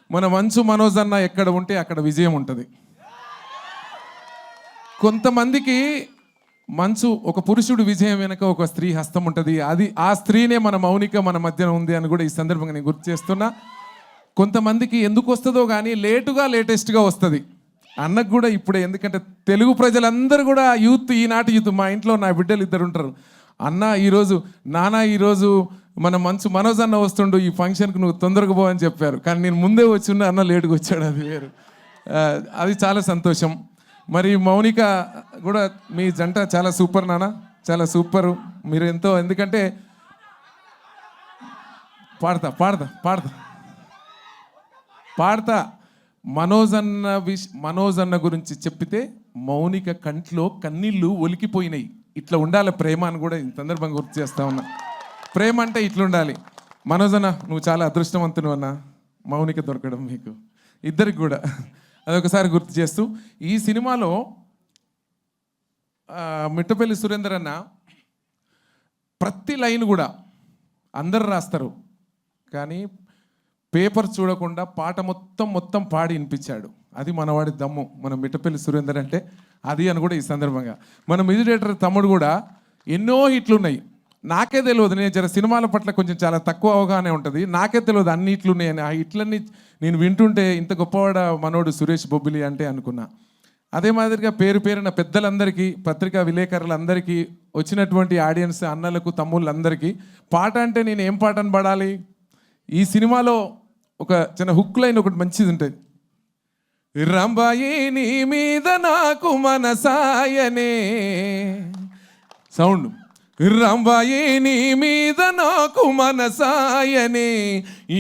మన మంచు మనోజ్ అన్న ఎక్కడ ఉంటే అక్కడ విజయం ఉంటుంది. కొంతమందికి మంచు ఒక పురుషుడు విజయం వెనక ఒక స్త్రీ హస్తం ఉంటుంది. అది ఆ స్త్రీనే మన మౌనిక మన మధ్యన ఉంది అని కూడా ఈ సందర్భంగా నేను గుర్తు చేస్తున్నా. కొంతమందికి ఎందుకు వస్తుందో కానీ లేటెస్ట్గా వస్తుంది. అన్నకు కూడా ఇప్పుడే, ఎందుకంటే తెలుగు ప్రజలందరూ కూడా యూత్, ఈనాటి యూత్, మా ఇంట్లో నా బిడ్డలు 2 ఉంటారు. అన్న ఈరోజు, నాన్న ఈరోజు మన మంచు మనోజ్ అన్న వస్తుండు, ఈ ఫంక్షన్కి నువ్వు తొందరగా పో అని చెప్పారు. కానీ నేను ముందే వచ్చిండు, అన్న లేటుగా వచ్చాడు, అది వేరు. అది చాలా సంతోషం. మరి మౌనిక కూడా, మీ జంట చాలా సూపర్ నాన్న, చాలా సూపరు. మీరు ఎంతో, ఎందుకంటే పాడతా మనోజ్ అన్న గురించి చెప్పితే మౌనిక కంట్లో కన్నీళ్ళు ఒలికిపోయినాయి. ఇట్లా ఉండాలి ప్రేమ అని కూడా ఈ సందర్భంగా గుర్తు చేస్తా ఉన్నా. ప్రేమ అంటే ఇట్లా ఉండాలి. మనోజ్ అన్న నువ్వు చాలా అదృష్టవంతుడు అన్న, మౌనిక దొరకడం మీకు ఇద్దరికి కూడా. అదొకసారి గుర్తు చేస్తూ, ఈ సినిమాలో మిట్టపల్లి సురేందర్ అన్న ప్రతి లైన్ కూడా అందరు రాస్తారు, కానీ పేపర్ చూడకుండా పాట మొత్తం పాడి వినిపించాడు. అది మనవాడి దమ్ము, మన మిట్టపల్లి సురేందర్ అంటే అది అని కూడా ఈ సందర్భంగా. మన మ్యూజిక్ డైరెక్టర్ తమ్ముడు కూడా ఎన్నో హిట్లు ఉన్నాయి. నాకే తెలియదు, నేను జర సినిమాల పట్ల కొంచెం చాలా తక్కువ అవగాహన ఉంటుంది. నాకే తెలియదు అన్ని హిట్లు ఉన్నాయని. ఆ హిట్లన్నీ నేను వింటుంటే ఇంత గొప్పవాడ మనోడు సురేష్ బొబ్బిలి అంటే అనుకున్నా. అదే మాదిరిగా పేరున పెద్దలందరికీ, పత్రికా విలేకరులందరికీ, వచ్చినటువంటి ఆడియన్స్ అన్నలకు తమ్ముళ్ళందరికీ పాట అంటే నేను ఏం పాటను పడాలి. ఈ సినిమాలో ఒక చిన్న హుక్ లైన్ ఒకటి మంచిది ఉంటుంది. రంబాయి నీ మీద నాకు మనసాయనే, సౌండ్, రంబాయి నీ మీద నాకు మనసాయనే,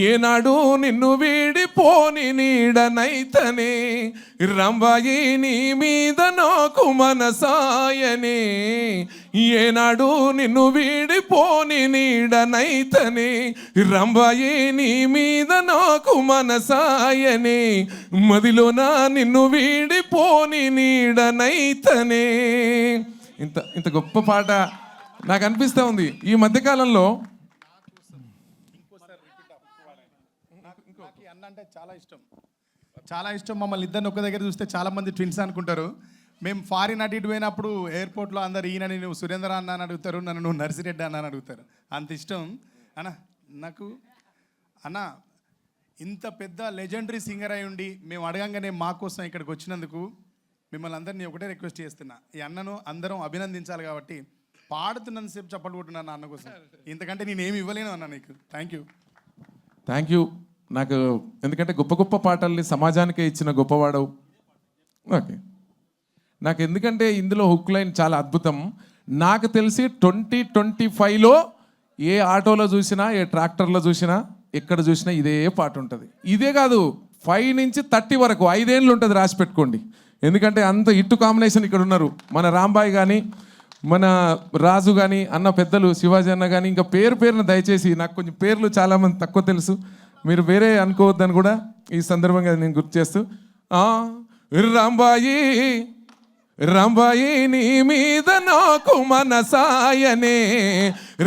ఏనాడు నిన్ను వీడిపోని నీడనైతనే, రంబాయి నీ మీద నాకు మనసాయనే, ఏనాడు నిన్ను వీడిపోని నీడనైతనే, రంబాయి నీ మీద నాకు మనసాయనే, మదిలోన నిన్ను వీడిపోని నీడనైతనే. ఇంత గొప్ప పాట నాకు అనిపిస్తూ ఉంది. ఈ మధ్యకాలంలో అన్న అంటే చాలా ఇష్టం. మమ్మల్ని ఇద్దరిని ఒక దగ్గర చూస్తే చాలా మంది ట్విన్స్ అనుకుంటారు. మేము ఫారిన్ అటు ఇటు పోయినప్పుడు ఎయిర్పోర్ట్లో అందరు ఈయనని నువ్వు సురేంద్ర అన్న అని అడుగుతారు, నన్ను నువ్వు నర్సిరెడ్డి అన్న అని అడుగుతారు. అంత ఇష్టం అన్న నాకు. అన్న ఇంత పెద్ద లెజెండరీ సింగర్ అయి ఉండి మేము అడగంగానే మా కోసం ఇక్కడికి వచ్చినందుకు మిమ్మల్ని అందరినీ ఒకటే రిక్వెస్ట్ చేస్తున్నా. ఈ అన్నను అందరం అభినందించాలి కాబట్టి పాడుతున్నంతసేపు చప్పట్లు కొట్టున్నాను అన్న కోసం. ఇంతకంటే నేనేమి ఇవ్వలేను అన్న నీకు. Thank you. నాకు ఎందుకంటే గొప్ప పాటల్ని సమాజానికే ఇచ్చిన గొప్పవాడవు. ఓకే, నాకు ఎందుకంటే ఇందులో హుక్ లైన్ చాలా అద్భుతం. నాకు తెలిసి 2025లో ఏ ఆటోలో చూసినా, ఏ ట్రాక్టర్లో చూసినా, ఎక్కడ చూసినా ఇదే పాట ఉంటుంది. ఇదే కాదు, 5 నుంచి 30 వరకు 5 ఏళ్ళు ఉంటుంది, రాసి పెట్టుకోండి. ఎందుకంటే అంత హిట్ కాంబినేషన్ ఇక్కడ ఉన్నారు. మన రాంబాయ్ కానీ, మన రాజు కానీ, అన్న పెద్దలు శివాజీ అన్న కానీ, ఇంకా పేరున దయచేసి, నాకు కొంచెం పేర్లు చాలామంది తక్కువ తెలుసు, మీరు వేరే అనుకోవద్దని కూడా ఈ సందర్భంగా నేను గుర్తు చేస్తూ, రంబాయి నీ మీద నాకు మనసాయనే,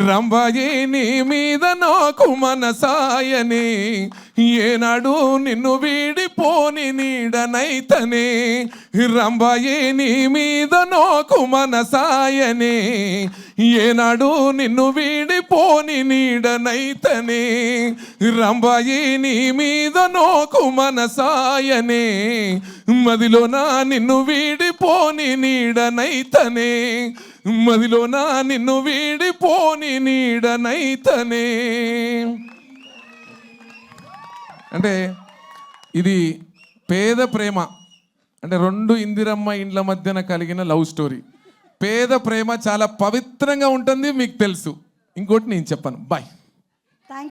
రంబాయి నీ మీద నాకు మనసాయనే, ఏనాడు నిన్ను వీడిపోని నీడనైతనే, రంబాయి నీ మీద నాకు మనసాయనే, ఏనాడు నిన్ను వీడిపోని నీడనైతనే, రంబాయి నీ మీద నాకు మనసాయనే, మదిలోన నిన్ను వీడిపోని నీడనైతనే, మదిలోన నిన్ను వీడిపోని నీడనైతనే. అంటే ఇది పేద ప్రేమ, అంటే 2 ఇందిరమ్మ ఇండ్ల మధ్యన కలిగిన లవ్ స్టోరీ. పేద ప్రేమ చాలా పవిత్రంగా ఉంటుంది, మీకు తెలుసు. ఇంకోటి నేను చెప్పను. బాయ్.